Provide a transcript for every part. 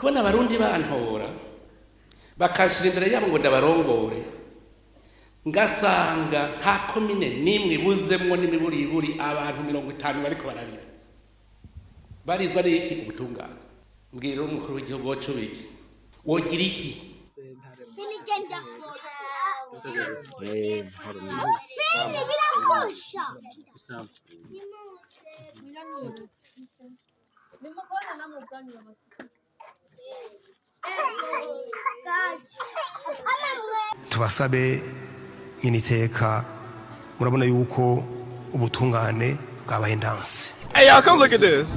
kubona abarundi bantora bakashira imbere yabo ngo ndabarongore ngasanga nta komine nimwe buzemwo n'imiburiburi abantu 50 bariko bararira barizwa n'iki ubutungane mbwira umukuru w'igihugu wacu biki wogira iki tubasabe initeka murabona yuko ubutungane bwabaye ndanse. Hey y'all, come look at this.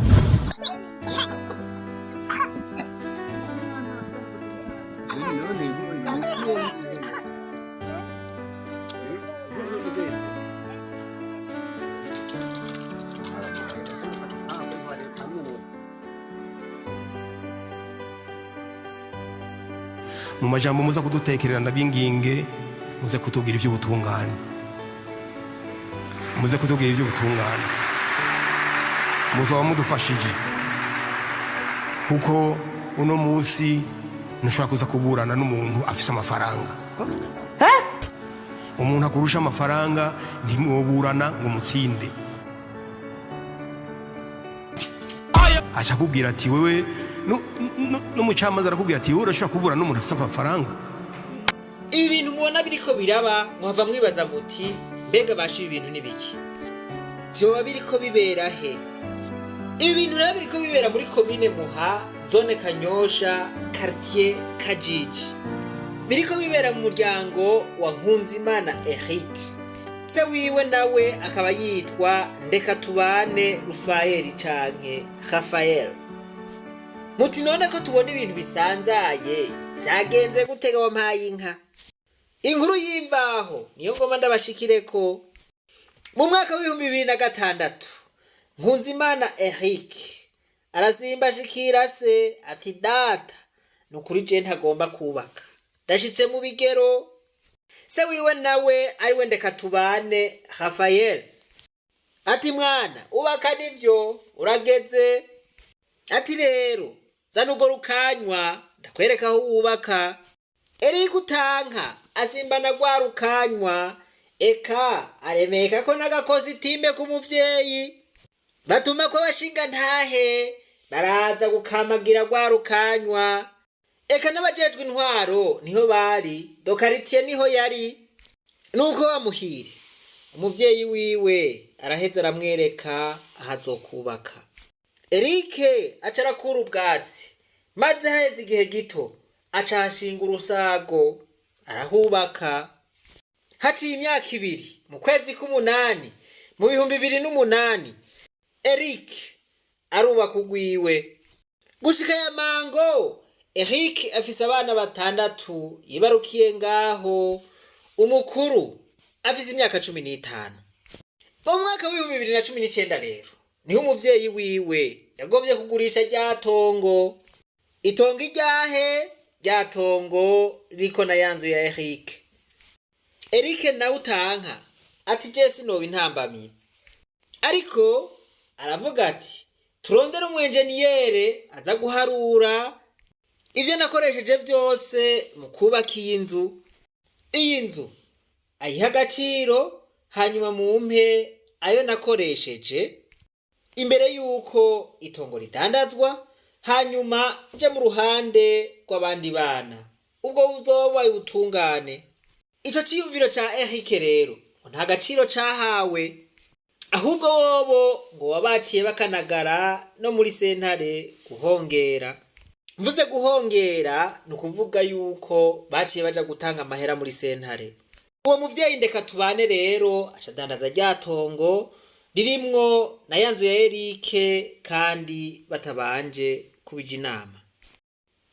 Mu majambo muza kudutekererana binginge muze kutubwira ivy'ubutungane muzoba mudufashije kuko uno munsi ntushobora kuza kuburana n'umuntu afise amafaranga umuntu akurusha amafaranga ntimwoburana ngo mutsinde acha kubwira ati wewe no mucamaza arakubwira ati urashaka kubura n'umuntu afite amafaranga. Ibi bintu mubona biriko biraba mwava mwibaza muti mbega bashi ibi bintu nibiki vyoba biriko bibera he? Ibi bintu rero biriko bibera muri komine Muha, zone Kanyosha, quartier Kajiji. Biriko bibera mu muryango wa Nkunzimana Eric. Se wiwe nawe akaba yitwa Ndekatubane Rufaeli canke Rafael. Muti none ko tubona ibintu bisanzaye vyagenze gutega wampaye inka. Inkuru y'imvaho niyo ngoma ndabashikireko. Mu mwaka wa 2006 Nkunzimana Eric arasimba shikira se ati data nukuri je ntagomba kubaka. Ndashitse mu bigero. Se wiwe nawe ari we Ndekatubane Rafael ati mwana ubaka nivyo urageze. Ati rero zana ugo rukanywa ndakwereka aho ubaka. Eric utanka asimbana gwa rukanywa eka aremeka ko nagakoze itime ku muvyeyi. Batuma ko bashinga ntahe baraza gukamagira gwa rukanywa. Eka n'abajejwe intwaro niho bari, dokaritiye niho yari. Nuko bamuhire umuvyeyi wiwe araheza aramwereka ahazokubaka. Eric acarakura ubwatsi maze haheze igihe gito acashinga urusago arahubaka. Haciye imyaka 2 mu kwezi k'umunani mu 2008 Eric arubaka ugwiwe. Gushika ya mango Eric afise abana 6 yibarukiye ngaho. Umukuru afise imyaka 15. Mu mwaka wa 2019 rero niho umuvyeyi wiwe yagomvye kugurisha ryatongo. Itongo iryahe ryatongo riko na yanzu ya Eric. Eric nawe utanka ati je sinoba intambamye. Ariko aravuga ati turondera umwenjeniyere aza guharura ivyo nakoresheje vyose mu kubaka iyi nzu. Iyi nzu ayiha agaciro hanyuma mumpe ayo nakoresheje imbere yuko itongo ridandazwa, hanyuma nje mu ruhande rw'abandi bana ubwo buzoba ubutungane. Ico ciyumviro ca Eric rero nta gaciro cahawe, ahubwo bobo ngo wabaciye bakanagara no muri sentare guhongera. Mvuze guhongera nukuvuga yuko baciye baja gutanga amahera muri sentare. Uwo muvyeyi Ndekatubane rero acadandaza ryatongo ririmwo na yanzu ya Eric kandi batabanje kubija inama.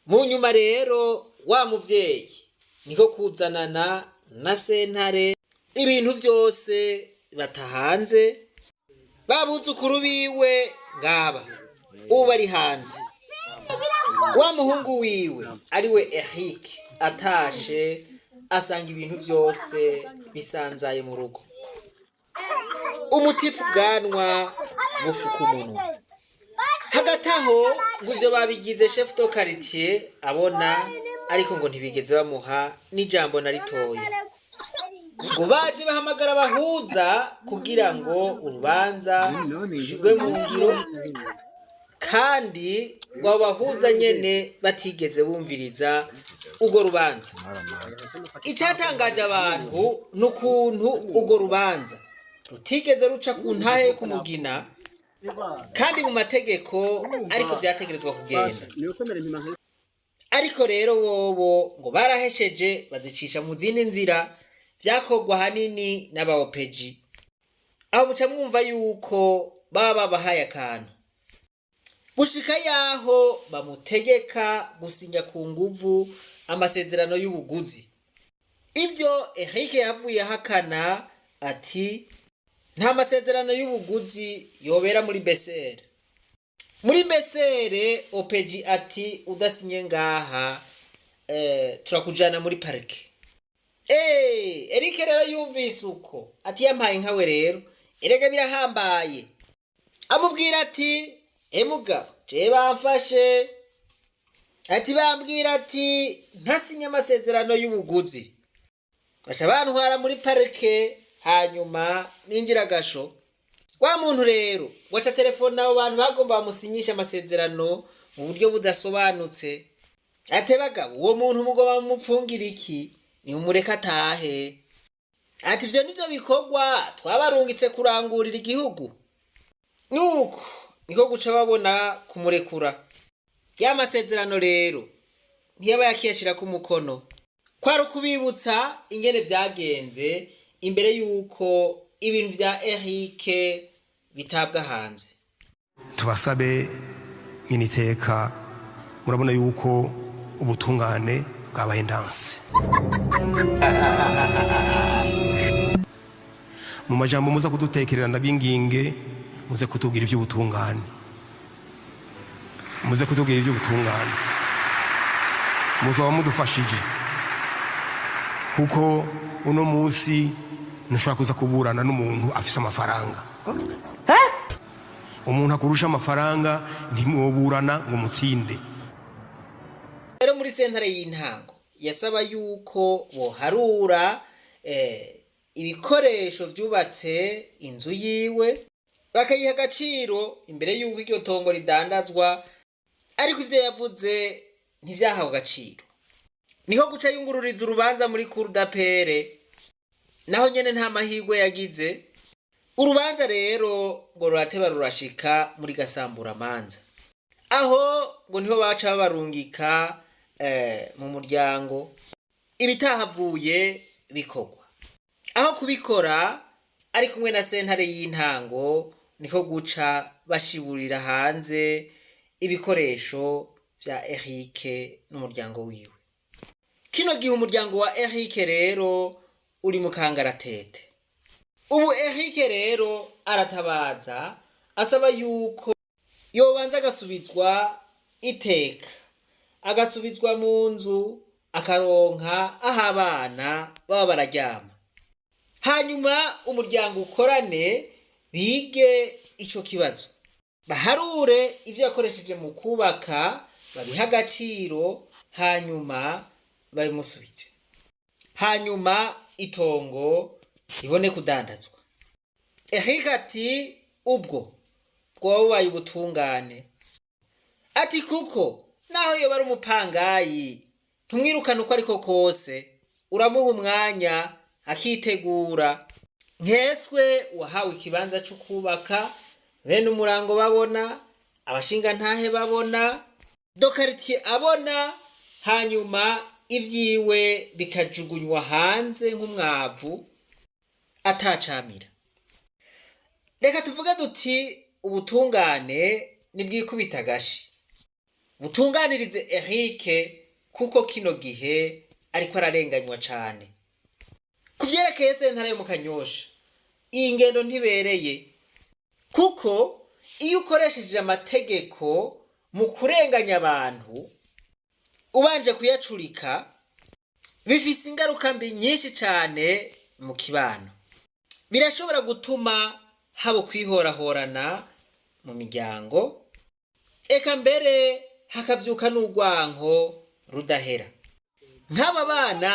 Mu nyuma rero wa muvyeyi niko kuzanana na sentare ibintu vyose batahanze. Babuzukuru biwe ngaba ubu bari hanze. Wa muhungu wiwe ariwe Eric atashe asanga ibintu vyose bisanzaye mu rugo. Umutipu bwanwa bufuka umunwa. hagati aho ngo ivyo babigize chef de quartier abona ariko ngo ntibigeze bamuha n'ijambo na ritoya ngo baje bahamagara abahuza kugira ngo urubanza rushirwe mu ngiro kandi ngo abahuza nyene batigeze bumviriza urwo rubanza. Icyatangaje abantu n'ukuntu urwo rubanza rutigeze ruca ku ntahe kumugina kandi mu mategeko ariko byategerezwa kugenda. Ariko rero bobo ngo barahesheje bazicisha mu zindi nzira byakogwa hanini n'abaopeji. Aho muca mwumva yuko baba bahaye akantu gushika yaho bamutegeka gusinya ku nguvu amasezerano y'ubuguzi. Ivyo Eric yavuye hakana ati nta masezerano y'ubuguzi yobera muri besere. Muri besere opeji ati udasinye ngaha turakujana muri parike. Eric rero yumvise uko ati yampaye nkawe rero erega birahambaye. Amubwira ati mugabo je bamfashe ati bambwira ati ntasinya amasezerano y'ubuguzi baca bantwara muri parike hanyuma ninjira gasho. Wa muntu rero waca telefone abo bantu bagomba bamusinyisha amasezerano mu buryo budasobanutse ate bagabo uwo muntu mugomba mumupfungira iki ni umureka atahe. Ati ivyo nivyo bikorwa twabarungitse kurangurira igihugu. Nuko niko guca babona kumurekura. Ya masezerano rero ntiyaba yakiyashira ku mukono kwari ukubibutsa ingene vyagenze imbere yuko ibintu vya Eric bitabwa hanze. Tubasabe nyiniteka murabona yuko ubutungane bwabaye ndanse. Mu majambo muza kudutekerera ndabinginge muze kutubwira ivy'ubutungane. Muze kutubwira ivy'ubutungane. Muzoba mudufashije. Kuko uno munsi ntushobora kuza kuburana n'umuntu afise amafaranga. Umuntu akurusha amafaranga ntimuburana ngo mutsinde. Rero muri sentare y'intango yasaba yuko boharura ibikoresho vyubatse inzu yiwe bakayiha agaciro imbere yuko iryo tongo ridandazwa, ariko ivyo yavuze ntivyahawe agaciro. Niho guca yungururiza urubanza muri cour d'appel, naho nyene nta mahirwe yagize. Urubanza rero ngo rurateba rurashika muri gasamburamanza, aho ngo niho baca babarungika mu muryango ibitahavuye bikogwa. Aho kubikora ari kumwe na sentare y'intango niko guca bashiburira hanze ibikoresho vya Eric n'umuryango wiwe. Kino gihe umuryango wa Eric rero uri mu kangaratete. Ubu Eric rero aratabaza asaba yuko yobanza agasubizwa iteka, agasubizwa mu nzu, akaronka aho abana baba bararyama, hanyuma umuryango ukorane bige ico kibazo, baharure ivyo yakoresheje mu kubaka, babiha agaciro, hanyuma babimusubize, hanyuma itongo ibone kudandazwa. Eric ati ubwo bwabaye ubutungane. Ati kuko naho yoba ari umupangayi ntumwirukana uko ariko kose, uramuha umwanya akitegura. Nkeswe wahawe ikibanza cyo kubaka, bene umurango babona, abashinga ntahe babona, dokaritiye abona, hanyuma ivyiwe bikajugunywa hanze nk'umwavu atacamira. Reka tuvuga duti ubutungane nibwikubita gashi, butunganirize Eric kuko kino gihe ariko ararenganywa cane. Kuvyerekeye sentare yo mu Kanyosha, iyi ngendo ntibereye, kuko iyo ukoresheje amategeko mu kurenganya abantu ubanje kuyacurika bifise ingaruka mbi nyinshi cane mu kibano. Birashobora gutuma habo kwihorahorana mu miryango, eka mbere hakavyuka n'urwanko rudahera. Nk'aba bana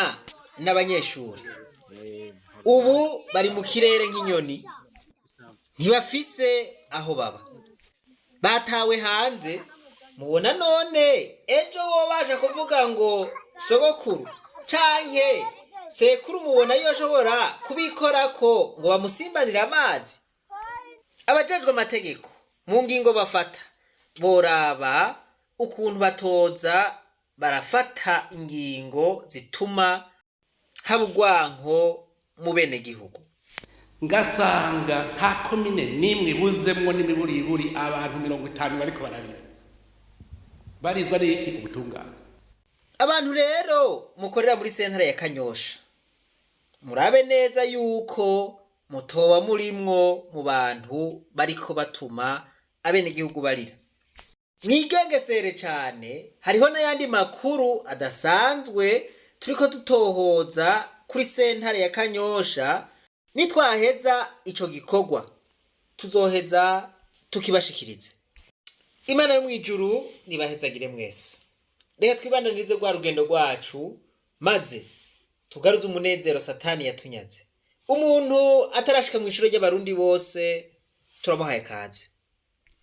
n'abanyeshuri ubu bari mu kirere nk'inyoni, ntibafise aho baba, batawe hanze. Mubona none ejo wobasha kuvuga ngo sogokuru canke sekuru mubona yoshobora kubikorako ngo bamusimbanire amazi? Abajejwe amategeko mu ngingo bafata boraba ukuntu batoza barafata ingingo zituma haba urwanko mu bene gihugu. ngasanga nta komine nimwe ibuzemwo n'imiburiburi abantu 50 bariko bararira, barizwa n'iki? Ubutungane. Abantu rero mukorera muri sentare ya Kanyosha, murabe neza yuko mutoba murimwo mu bantu bariko batuma abene gihugu barira. Mwigengesere cane, hariho n'ayandi makuru adasanzwe turiko dutohoza kuri sentare ya Kanyosha. Nitwaheza ico gikorwa tuzoheza tukibashikirize. Imana yo mwijuru nibahezagire mwese. Reka twibandanirize rwa rugendo rwacu maze tugaruze umunezero Satani yatunyaze. Umuntu atarashika mu ishuro ry'abarundi bose turamuhaye kaze.